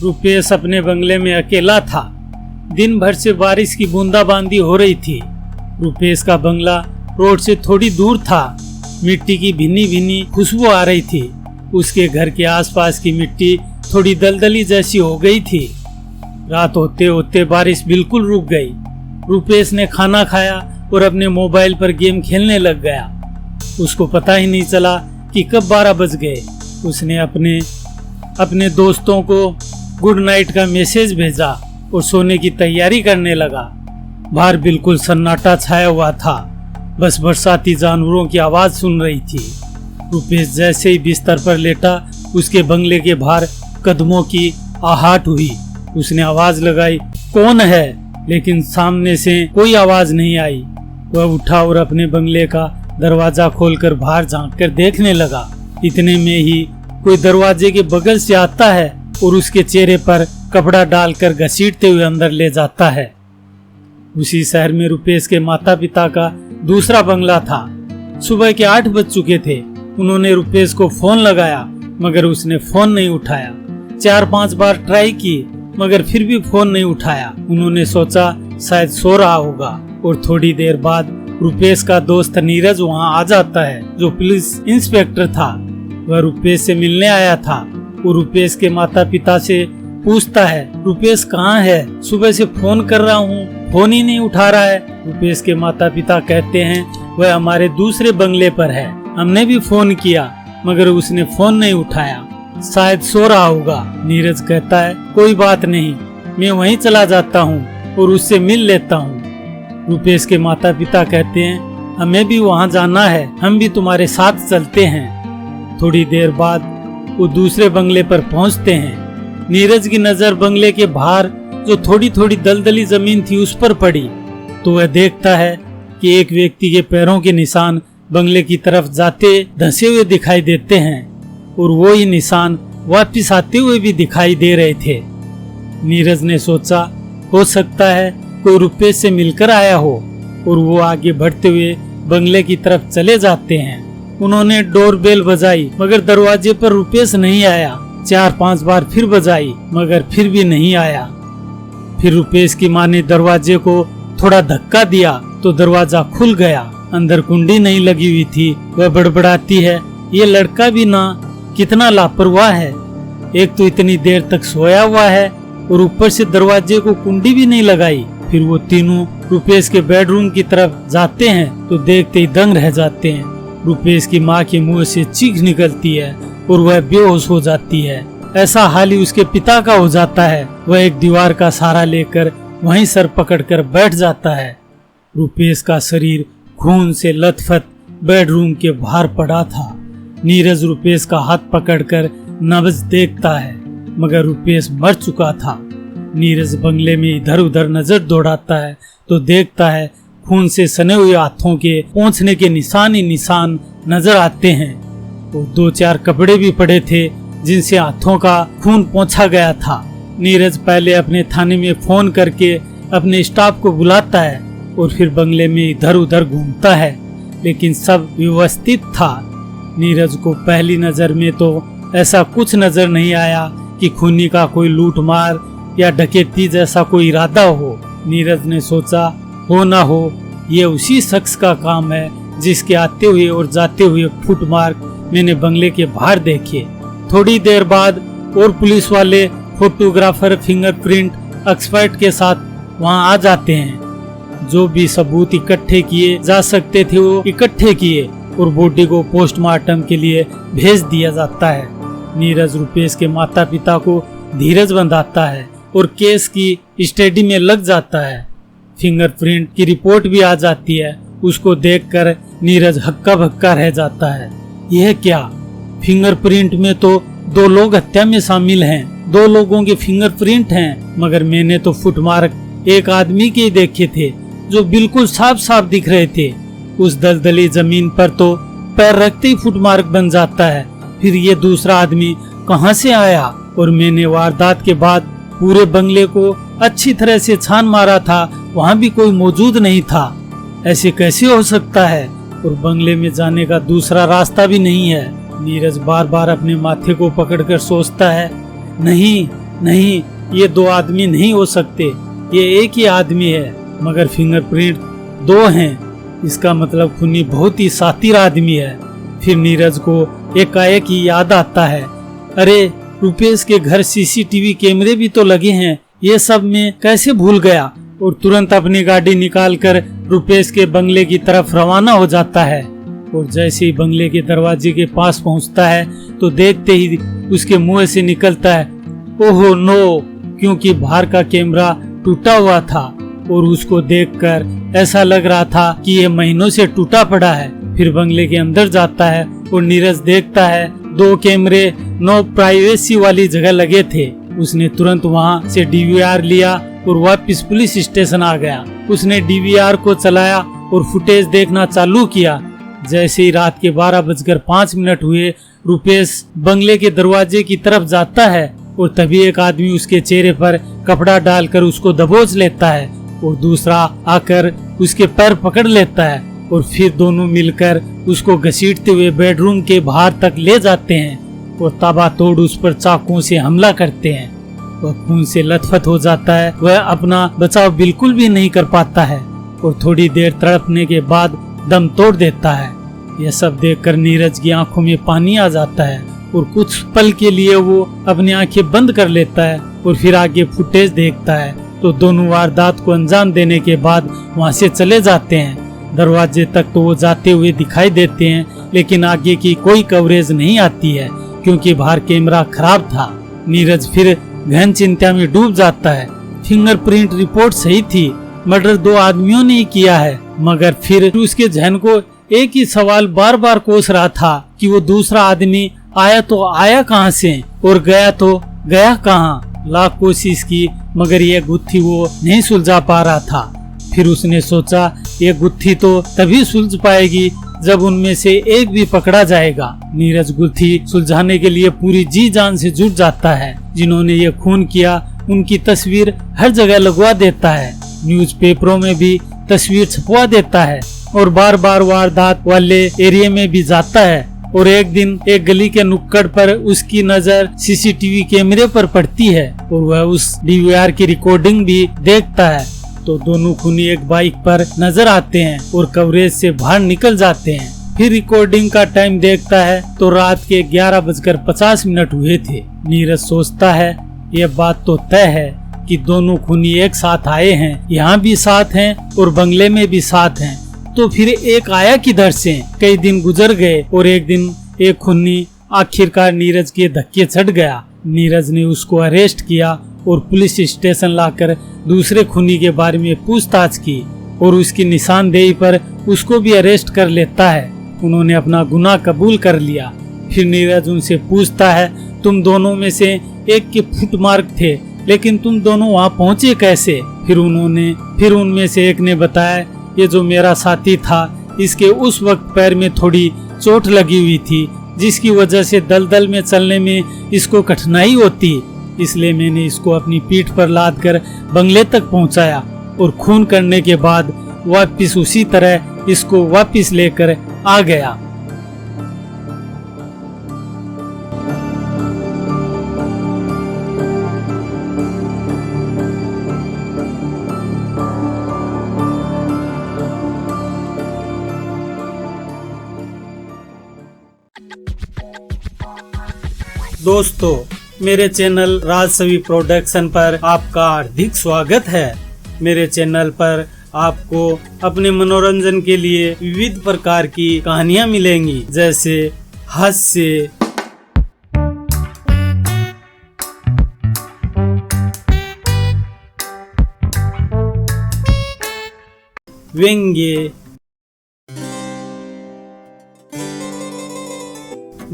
रुपेश अपने बंगले में अकेला था। दिन भर से बारिश की बूंदाबांदी हो रही थी। रुपेश का बंगला रोड से थोड़ी दूर था। मिट्टी की भिन्नी भिन्नी खुशबू आ रही थी। उसके घर के आसपास की मिट्टी थोड़ी दलदली जैसी हो गई थी। रात होते होते बारिश बिल्कुल रुक गई। रुपेश ने खाना खाया और अपने मोबाइल पर गेम खेलने लग गया। उसको पता ही नहीं चला कि कब 12 बज गए। उसने अपने दोस्तों को गुड नाइट का मैसेज भेजा और सोने की तैयारी करने लगा। बाहर बिल्कुल सन्नाटा छाया हुआ था। बस बरसाती जानवरों की आवाज सुन रही थी। रुपेश जैसे ही बिस्तर पर लेटा, उसके बंगले के बाहर कदमों की आहट हुई। उसने आवाज लगाई, कौन है? लेकिन सामने से कोई आवाज नहीं आई। वह उठा और अपने बंगले का दरवाजा खोलकर बाहर झांककर देखने लगा। इतने में ही कोई दरवाजे के बगल से आता है और उसके चेहरे पर कपड़ा डालकर घसीटते हुए अंदर ले जाता है। उसी शहर में रुपेश के माता पिता का दूसरा बंगला था। सुबह के 8 बज चुके थे। उन्होंने रुपेश को फोन लगाया मगर उसने फोन नहीं उठाया। 4-5 बार ट्राई की मगर फिर भी फोन नहीं उठाया। उन्होंने सोचा शायद सो रहा होगा और थोड़ी देर बाद रुपेश का दोस्त नीरज वहां आ जाता है, जो पुलिस इंस्पेक्टर था। वह रुपेश से मिलने आया था। वो रुपेश के माता पिता से पूछता है, रुपेश कहाँ है? सुबह से फोन कर रहा हूँ, फोन ही नहीं उठा रहा है। रुपेश के माता पिता कहते हैं, वह हमारे दूसरे बंगले पर है। हमने भी फोन किया मगर उसने फोन नहीं उठाया, शायद सो रहा होगा। नीरज कहता है, कोई बात नहीं, मैं वहीं चला जाता हूँ और उससे मिल लेता हूँ। रुपेश के माता पिता कहते हैं, हमें भी वहाँ जाना है, हम भी तुम्हारे साथ चलते हैं। थोड़ी देर बाद वो दूसरे बंगले पर पहुँचते हैं। नीरज की नजर बंगले के बाहर जो थोड़ी थोड़ी दलदली जमीन थी उस पर पड़ी तो वह देखता है कि एक व्यक्ति के पैरों के निशान बंगले की तरफ जाते धंसे हुए दिखाई देते हैं और वो ही निशान वापिस आते हुए भी दिखाई दे रहे थे। नीरज ने सोचा, हो सकता है कोई रुपेश से मिलकर आया हो, और वो आगे बढ़ते हुए बंगले की तरफ चले जाते हैं। उन्होंने डोरबेल बजाई मगर दरवाजे पर रुपेश नहीं आया। 4-5 बार फिर बजाई मगर फिर भी नहीं आया। फिर रुपेश की माँ ने दरवाजे को थोड़ा धक्का दिया तो दरवाजा खुल गया। अंदर कुंडी नहीं लगी हुई थी। वह बड़बड़ाती है, ये लड़का भी ना कितना लापरवाह है। एक तो इतनी देर तक सोया हुआ है और ऊपर से दरवाजे को कुंडी भी नहीं लगाई। फिर वो तीनों रुपेश के बेडरूम की तरफ जाते हैं तो देखते ही दंग रह जाते हैं। रुपेश की माँ के मुंह से चीख निकलती है और वह बेहोश हो जाती है। ऐसा हाल ही उसके पिता का हो जाता है। वह एक दीवार का सहारा लेकर वहीं सर पकड़कर बैठ जाता है। रुपेश का शरीर खून से लथपथ बेडरूम के बाहर पड़ा था। नीरज रुपेश का हाथ पकड़कर नब्ज देखता है मगर रुपेश मर चुका था। नीरज बंगले में इधर उधर नजर दौड़ाता है तो देखता है खून से सने हुए हाथों के पोंछने के निशान ही निशान नजर आते हैं और 2-4 कपड़े भी पड़े थे जिनसे हाथों का खून पोंछा गया था। नीरज पहले अपने थाने में फोन करके अपने स्टाफ को बुलाता है और फिर बंगले में इधर उधर घूमता है, लेकिन सब व्यवस्थित था। नीरज को पहली नजर में तो ऐसा कुछ नजर नहीं आया कि खूनी का कोई लूटमार या डकैती जैसा कोई इरादा हो। नीरज ने सोचा, हो ना हो ये उसी शख्स का काम है जिसके आते हुए और जाते हुए फुटमार्क मैंने बंगले के बाहर देखे। थोड़ी देर बाद और पुलिस वाले, फोटोग्राफर, फिंगरप्रिंट एक्सपर्ट के साथ वहां आ जाते हैं। जो भी सबूत इकट्ठे किए जा सकते थे वो इकट्ठे किए और बॉडी को पोस्टमार्टम के लिए भेज दिया जाता है। नीरज रुपेश के माता पिता को धीरज बंधाता है और केस की स्टडी में लग जाता है। फिंगरप्रिंट की रिपोर्ट भी आ जाती है। उसको देखकर नीरज हक्का बक्का रह जाता है। यह क्या, फिंगरप्रिंट में तो 2 लोग हत्या में शामिल हैं, 2 लोगों के फिंगरप्रिंट हैं, मगर मैंने तो फुटमार्क एक आदमी के ही देखे थे जो बिल्कुल साफ साफ दिख रहे थे। उस दलदली जमीन पर तो पैर रखते ही फुटमार्क बन जाता है। फिर ये दूसरा आदमी कहां से आया? और मैंने वारदात के बाद पूरे बंगले को अच्छी तरह से छान मारा था, वहां भी कोई मौजूद नहीं था। ऐसे कैसे हो सकता है? और बंगले में जाने का दूसरा रास्ता भी नहीं है। नीरज बार बार अपने माथे को पकड़कर सोचता है, नहीं, नहीं, ये दो आदमी नहीं हो सकते, ये एक ही आदमी है। मगर फिंगरप्रिंट दो हैं, इसका मतलब खूनी बहुत ही शातिर आदमी है। फिर नीरज को एकाएक ही याद आता है, अरे रुपेश के घर सीसीटीवी कैमरे भी तो लगे हैं, ये सब मैं कैसे भूल गया। और तुरंत अपनी गाड़ी निकालकर रुपेश के बंगले की तरफ रवाना हो जाता है। और जैसे ही बंगले के दरवाजे के पास पहुंचता है तो देखते ही उसके मुंह से निकलता है, ओहो नो, क्योंकि बाहर का कैमरा टूटा हुआ था और उसको देखकर ऐसा लग रहा था कि ये महीनों से टूटा पड़ा है। फिर बंगले के अंदर जाता है और नीरज देखता है दो कैमरे नो प्राइवेसी वाली जगह लगे थे। उसने तुरंत वहाँ से डीवीआर लिया और वापस पुलिस स्टेशन आ गया। उसने डीवीआर को चलाया और फुटेज देखना चालू किया। जैसे ही रात के 12:05 हुए, रुपेश बंगले के दरवाजे की तरफ जाता है और तभी एक आदमी उसके चेहरे पर कपड़ा डालकर उसको दबोच लेता है और दूसरा आकर उसके पैर पकड़ लेता है और फिर दोनों मिलकर उसको घसीटते हुए बेडरूम के बाहर तक ले जाते हैं और ताबड़तोड़ उस पर चाकुओं से हमला करते हैं। वह खून से लथपथ हो जाता है, वह अपना बचाव बिल्कुल भी नहीं कर पाता है और थोड़ी देर तड़पने के बाद दम तोड़ देता है। यह सब देखकर नीरज की आंखों में पानी आ जाता है और कुछ पल के लिए वो अपनी आंखें बंद कर लेता है और फिर आगे फुटेज देखता है तो दोनों वारदात को अंजाम देने के बाद वहाँ से चले जाते हैं। दरवाजे तक तो वो जाते हुए दिखाई देते हैं, लेकिन आगे की कोई कवरेज नहीं आती है क्योंकि बाहर कैमरा खराब था। नीरज फिर गहन चिंता में डूब जाता है। फिंगरप्रिंट रिपोर्ट सही थी, मर्डर दो आदमियों ने ही किया है, मगर फिर उसके जहन को एक ही सवाल बार बार कोस रहा था कि वो दूसरा आदमी आया तो आया कहाँ से और गया तो गया कहाँ। लाख कोशिश की मगर ये गुत्थी वो नहीं सुलझा पा रहा था। फिर उसने सोचा ये गुत्थी तो तभी सुलझ पाएगी जब उनमें से एक भी पकड़ा जाएगा। नीरज गुत्थी सुलझाने के लिए पूरी जी जान से जुट जाता है। जिन्होंने ये खून किया उनकी तस्वीर हर जगह लगवा देता है, न्यूज़पेपरों में भी तस्वीर छपवा देता है और बार बार वारदात वाले एरिया में भी जाता है। और एक दिन एक गली के नुक्कड़ पर उसकी नजर सीसीटीवी कैमरे पर पड़ती है और वह उस डीवीआर की रिकॉर्डिंग भी देखता है तो दोनों खूनी एक बाइक पर नजर आते हैं और कवरेज से बाहर निकल जाते हैं। फिर रिकॉर्डिंग का टाइम देखता है तो रात के 11:50 हुए थे। नीरज सोचता है ये बात तो तय है कि दोनों खूनी एक साथ आए हैं, यहाँ भी साथ हैं और बंगले में भी साथ हैं, तो फिर एक आया किधर से। कई दिन गुजर गए और एक दिन एक खूनी आखिरकार नीरज के धक्के चढ़ गया। नीरज ने उसको अरेस्ट किया और पुलिस स्टेशन लाकर दूसरे खूनी के बारे में पूछताछ की और उसकी निशानदेही पर उसको भी अरेस्ट कर लेता है। उन्होंने अपना गुनाह कबूल कर लिया। फिर नीरज उनसे पूछता है तुम दोनों में से एक के फुटमार्क थे, लेकिन तुम दोनों वहाँ पहुँचे कैसे। फिर उनमें से एक ने बताया ये जो मेरा साथी था इसके उस वक्त पैर में थोड़ी चोट लगी हुई थी, जिसकी वजह से दलदल में चलने में इसको कठिनाई होती, इसलिए मैंने इसको अपनी पीठ पर लाद कर बंगले तक पहुंचाया और खून करने के बाद वापस उसी तरह इसको वापस लेकर आ गया। दोस्तों, मेरे चैनल राजसवी प्रोडक्शन पर आपका हार्दिक स्वागत है। मेरे चैनल पर आपको अपने मनोरंजन के लिए विविध प्रकार की कहानियाँ मिलेंगी, जैसे हास्य, व्यंग्य,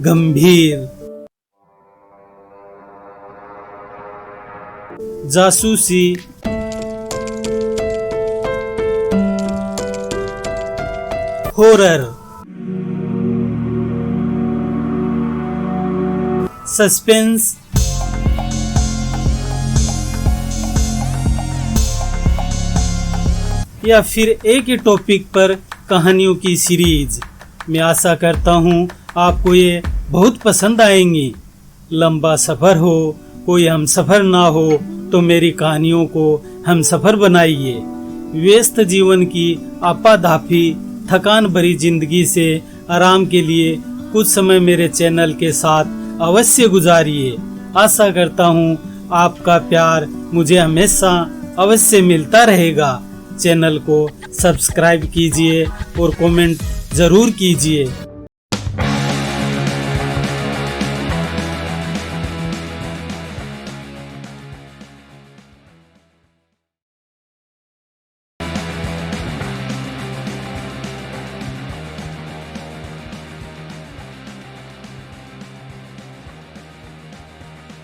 गंभीर, जासूसी, हॉरर, सस्पेंस, या फिर एक ही टॉपिक पर कहानियों की सीरीज। मैं आशा करता हूँ आपको ये बहुत पसंद आएंगी। लंबा सफर हो, कोई हमसफर ना हो तो मेरी कहानियों को हमसफर बनाइए। व्यस्त जीवन की आपाधापी थकान भरी जिंदगी से आराम के लिए कुछ समय मेरे चैनल के साथ अवश्य गुजारिए। आशा करता हूँ आपका प्यार मुझे हमेशा अवश्य मिलता रहेगा। चैनल को सब्सक्राइब कीजिए और कमेंट जरूर कीजिए।